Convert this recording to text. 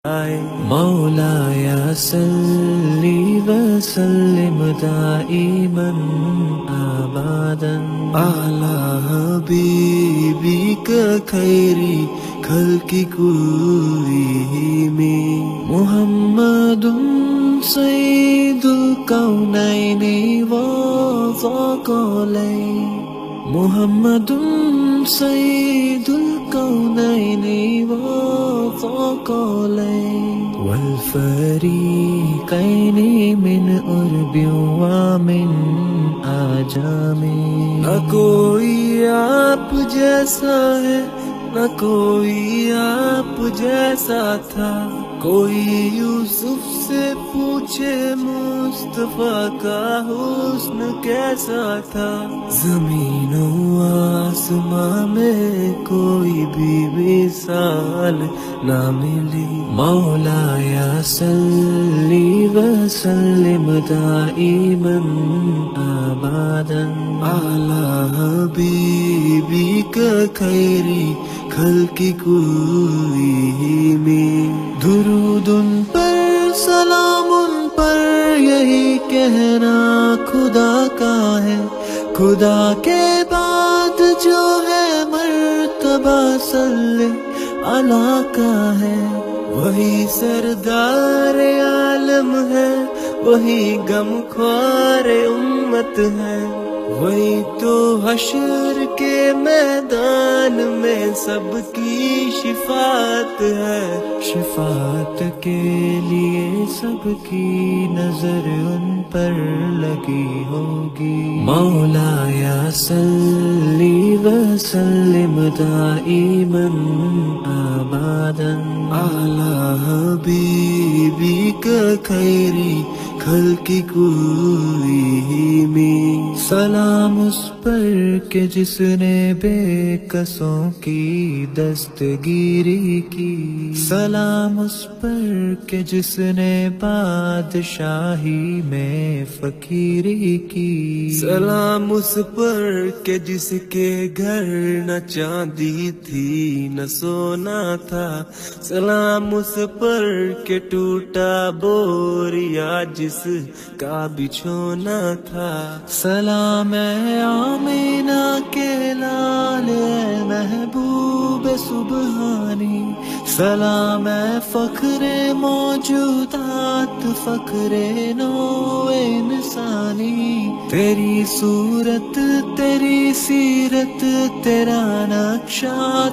مولاي صل وسلم دائما ابدا على حبيبك خير خلق كلهم محمد سيد الكونين والثقلين محمد سيد الكونين والثقلين والفريقين من عرب ومن عجم نہ کوئی آپ جیسا ہے نہ کوئی آپ جیسا تھا کوئی یوسف سے پوچھے مصطفیٰ کا حسن کیسا تھا زمین و آسمان میں کوئی بھی مثال نہ ملی مولاي صل وسلم دائما ابدا على حبيبك خير خلق كلهم درود ان پر سلام ان پر یہی کہنا خدا کا ہے خدا کے بعد جو ہے مرتبہ صلی اللہ کا ہے وہی سردار عالم ہے وہی غم خوار امت ہے وہی تو حشر کے میدان میں سب کی شفاعت ہے شفاعت کے لیے سب کی نظر ان پر لگی ہوگی مولاي صل وسلم دائما ابدا على حبيبك خير خلق كلهم سلام اس پر کہ جس نے بے کسوں کی دستگیری کی سلام اس پر کہ جس نے بادشاہی میں فقیری کی سلام اس پر کہ جس کے گھر نہ چاندی تھی نہ سونا تھا سلام اس پر کہ ٹوٹا بوریا جس کا بچھونا تھا سلام اے آمینہ کے لال اے محبوب سبحانی سلام اے فخر موجودات فخر نوع انسانی تیری صورت تیری سیرت تیرا نقشہ